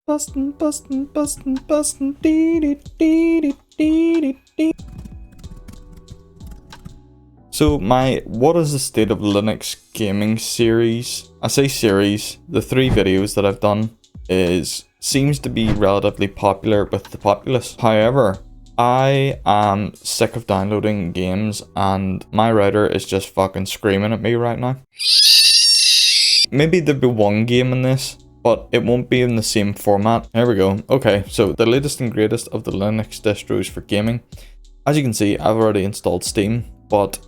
Bustin', bustin', bustin', bustin', dee dee dee dee dee dee dee. So what is the state of Linux gaming series? I say series, the 3 videos that I've done seems to be relatively popular with the populace. However, I am sick of downloading games and my router is just fucking screaming at me right now. Maybe there'll be one game in this, but it won't be in the same format. Here we go. Okay, so the latest and greatest of the Linux distros for gaming. As you can see, I've already installed Steam, but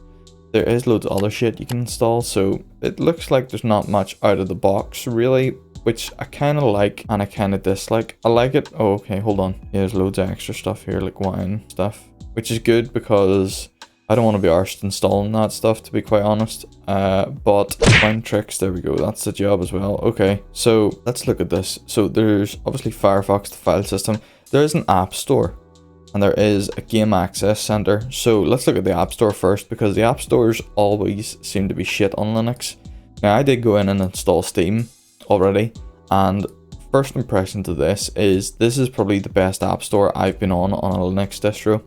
there is loads of other shit you can install, so it looks like there's not much out of the box really, which I kind of like and I kind of dislike. I like it. Oh, okay, hold on. Yeah, there's loads of extra stuff here, like wine stuff, which is good because I don't want to be arsed installing that stuff, to be quite honest. But wine tricks, there we go. That's the job as well. Okay, so let's look at this. So there's obviously Firefox, the file system. There is an app store. And there is a game access center. So let's look at the App Store first, because the App Stores always seem to be shit on Linux. Now I did go in and install Steam already, and first impression to this is probably the best App Store I've been on a Linux distro.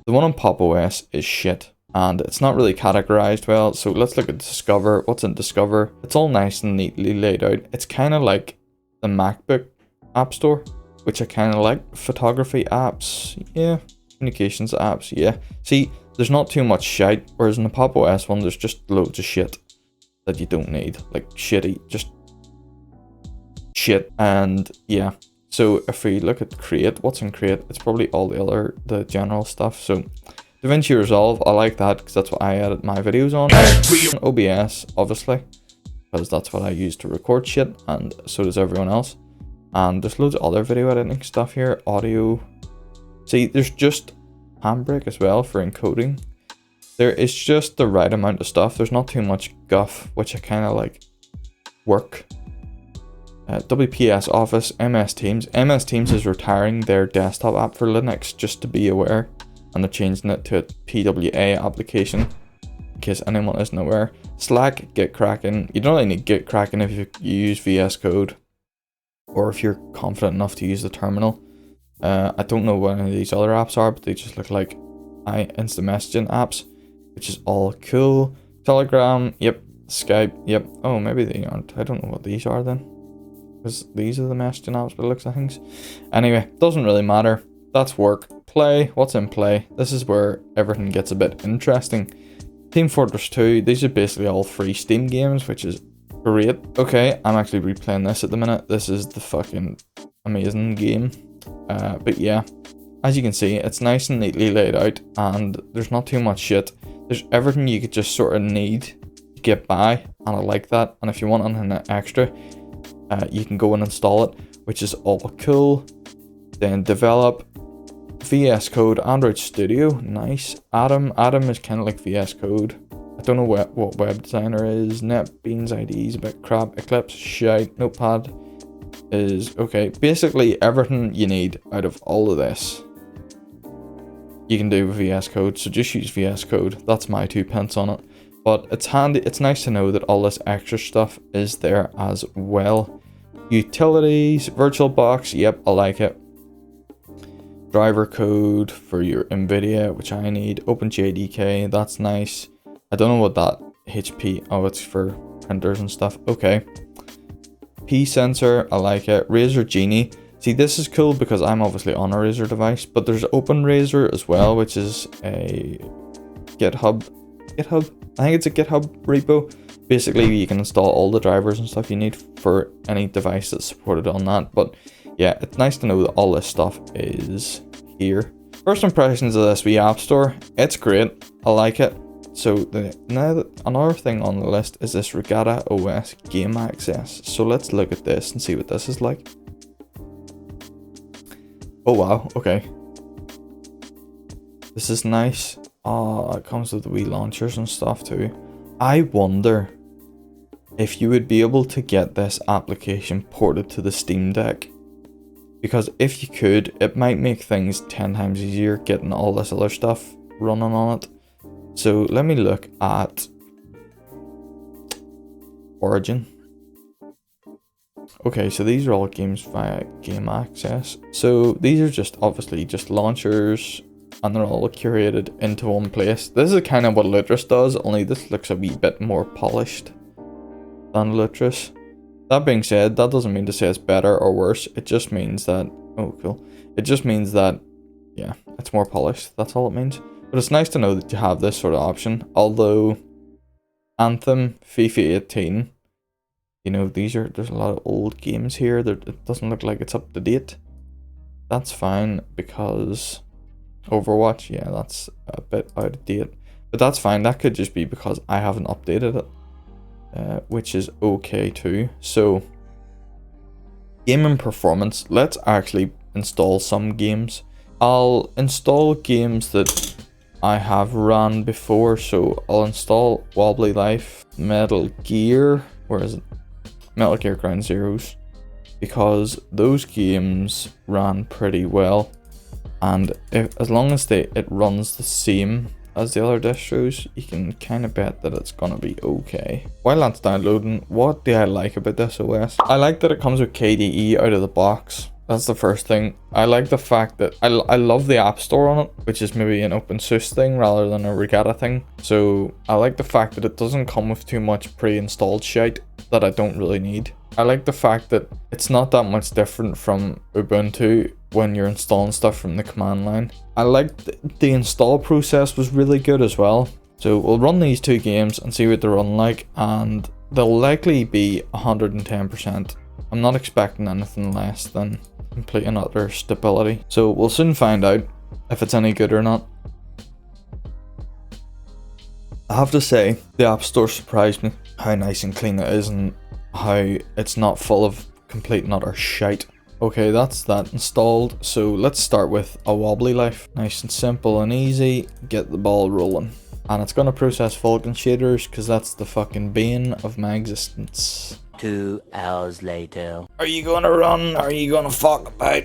The one on Pop OS is shit, and it's not really categorized well. So let's look at Discover. What's in Discover? It's all nice and neatly laid out. It's kind of like the MacBook App Store, which I kind of like. Photography apps, yeah. Communications apps, yeah. See, there's not too much shite, whereas in the Pop OS one, there's just loads of shit that you don't need. Like shitty, just shit. And yeah, so if we look at Create, what's in Create? It's probably all the general stuff. So DaVinci Resolve, I like that because that's what I edit my videos on. OBS, obviously, because that's what I use to record shit, and so does everyone else. And there's loads of other video editing stuff here. Audio. See, there's just Handbrake as well for encoding. There is just the right amount of stuff. There's not too much guff, which I kind of like. Work. WPS Office, MS Teams. MS Teams is retiring their desktop app for Linux, just to be aware. And they're changing it to a PWA application, in case anyone isn't aware. Slack, Git Kraken. You don't really need Git Kraken if you use VS Code, or if you're confident enough to use the terminal. I don't know what any of these other apps are, but they just look like instant messaging apps, which is all cool. Telegram, yep. Skype, yep. Oh, maybe they aren't. I don't know what these are then, because these are the messaging apps by the looks of things. Anyway, doesn't really matter. That's work. Play, what's in Play? This is where everything gets a bit interesting. Team Fortress 2, these are basically all free Steam games, which is great. Okay, I'm actually replaying this at the minute. This is the fucking amazing game. But yeah, as you can see, it's nice and neatly laid out, and there's not too much shit. There's everything you could just sort of need to get by, and I like that. And if you want anything extra, you can go and install it, which is all cool. Then develop. VS Code, Android Studio, nice. Atom is kind of like VS Code. I don't know what web designer is. NetBeans IDE is a bit crap. Eclipse, shite. Notepad is okay. Basically everything you need out of all of this you can do with VS Code, so just use VS Code. That's my 2 pence on it. But it's handy, it's nice to know that all this extra stuff is there as well. Utilities, VirtualBox, yep, I like it. Driver code for your NVIDIA, which I need. OpenJDK, that's nice. I don't know what that HP, oh, it's for printers and stuff. Okay. P sensor, I like it. Razer Genie. See, this is cool because I'm obviously on a Razer device, but there's OpenRazer as well, which is a GitHub. I think it's a GitHub repo. Basically, you can install all the drivers and stuff you need for any device that's supported on that. But yeah, it's nice to know that all this stuff is here. First impressions of this wee app store, it's great. I like it. So now another thing on the list is this Regata OS game access. So let's look at this and see what this is like. Oh wow, okay. This is nice. Oh, it comes with the wee launchers and stuff too. I wonder if you would be able to get this application ported to the Steam Deck. Because if you could, it might make things 10 times easier getting all this other stuff running on it. So let me look at Origin. Okay, so these are all games via game access. So these are just obviously just launchers, and they're all curated into one place. This is kind of what Lutris does, only this looks a wee bit more polished than Lutris. That being said, that doesn't mean to say it's better or worse. It just means that, oh cool. It just means that, yeah, it's more polished. That's all it means. But it's nice to know that you have this sort of option. Although Anthem, FIFA 18, you know, there's a lot of old games here that it doesn't look like it's up to date. That's fine because Overwatch, yeah, that's a bit out of date. But that's fine. That could just be because I haven't updated it, which is okay too. So gaming performance, let's actually install some games. I'll install games that I have run before. So I'll install Wobbly Life, Metal Gear, where is it? Metal Gear Ground Zeroes, because those games ran pretty well, and as long as it runs the same as the other distros, you can kind of bet that it's gonna be okay. While that's downloading, what do I like about this OS? I like that it comes with KDE out of the box. That's the first thing. I like the fact that I love the App Store on it, which is maybe an open source thing rather than a Regata thing. So I like the fact that it doesn't come with too much pre-installed shite that I don't really need. I like the fact that it's not that much different from Ubuntu when you're installing stuff from the command line. I like the install process was really good as well. So we'll run these two games and see what they run like, and they'll likely be 110%. I'm not expecting anything less than complete and utter stability. So we'll soon find out if it's any good or not. I have to say, the App Store surprised me. How nice and clean it is, and how it's not full of complete and utter shite. Okay, that's that installed. So let's start with a Wobbly Life. Nice and simple and easy. Get the ball rolling. And it's gonna process Vulkan shaders, because that's the fucking bane of my existence. 2 hours later. Are you gonna run? Are you gonna fuck about?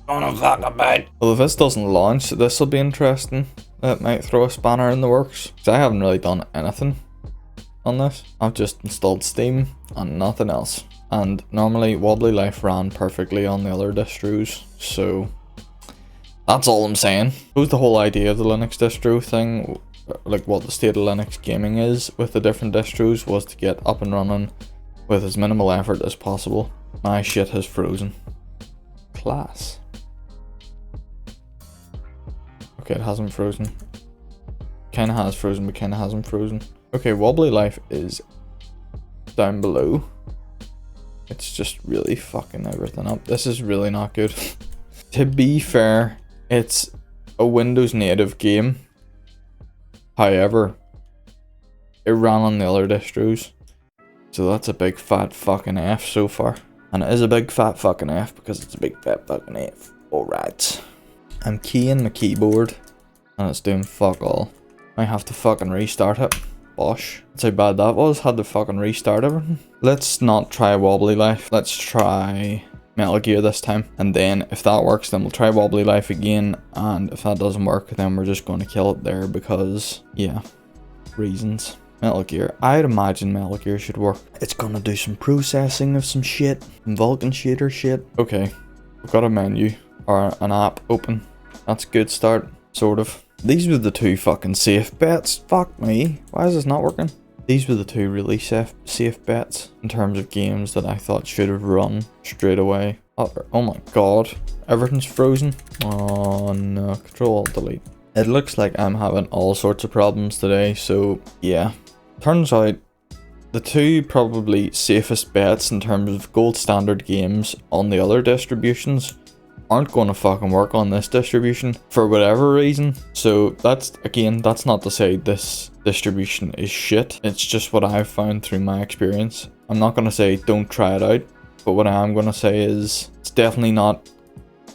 Well, if this doesn't launch, this will be interesting. It might throw a spanner in the works, because I haven't really done anything on this. I've just installed Steam and nothing else. And normally Wobbly Life ran perfectly on the other distros, so that's all I'm saying. It was the whole idea of the Linux distro thing, like what the state of Linux gaming is with the different distros, was to get up and running with as minimal effort as possible. My shit has frozen. Class. Okay, it hasn't frozen. Kinda has frozen, but kinda hasn't frozen. Okay, Wobbly Life is down below. It's just really fucking everything up. This is really not good. To be fair, it's a Windows native game. However, it ran on the other distros. So that's a big fat fucking F so far. And it is a big fat fucking F because it's a big fat fucking F. Alright. I'm keying my keyboard and it's doing fuck all. I have to fucking restart it. Bosh. That's how bad that was. Had to fucking restart everything. Let's not try Wobbly Life. Let's try Metal Gear this time. And then if that works, then we'll try Wobbly Life again. And if that doesn't work, then we're just going to kill it there because, yeah, reasons. Metal Gear. I'd imagine Metal Gear should work. It's gonna do some processing of some shit. Some Vulkan shader shit. Okay. We've got a menu or an app open. That's a good start. Sort of. These were the two fucking safe bets. Fuck me. Why is this not working? These were the two really safe bets in terms of games that I thought should have run straight away. Oh my god. Everything's frozen. Oh no. Control-Alt-Delete. It looks like I'm having all sorts of problems today, so yeah. Turns out the two probably safest bets in terms of gold standard games on the other distributions aren't going to fucking work on this distribution for whatever reason. So that's, again, that's not to say this distribution is shit. It's just what I've found through my experience. I'm not going to say don't try it out, but what I am going to say is it's definitely not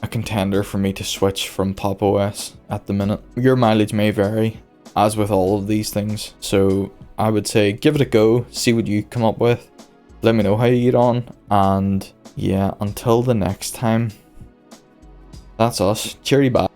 a contender for me to switch from Pop OS at the minute. Your mileage may vary, as with all of these things. So I would say give it a go, see what you come up with. Let me know how you get on, and yeah, until the next time, that's us. Cheery bye.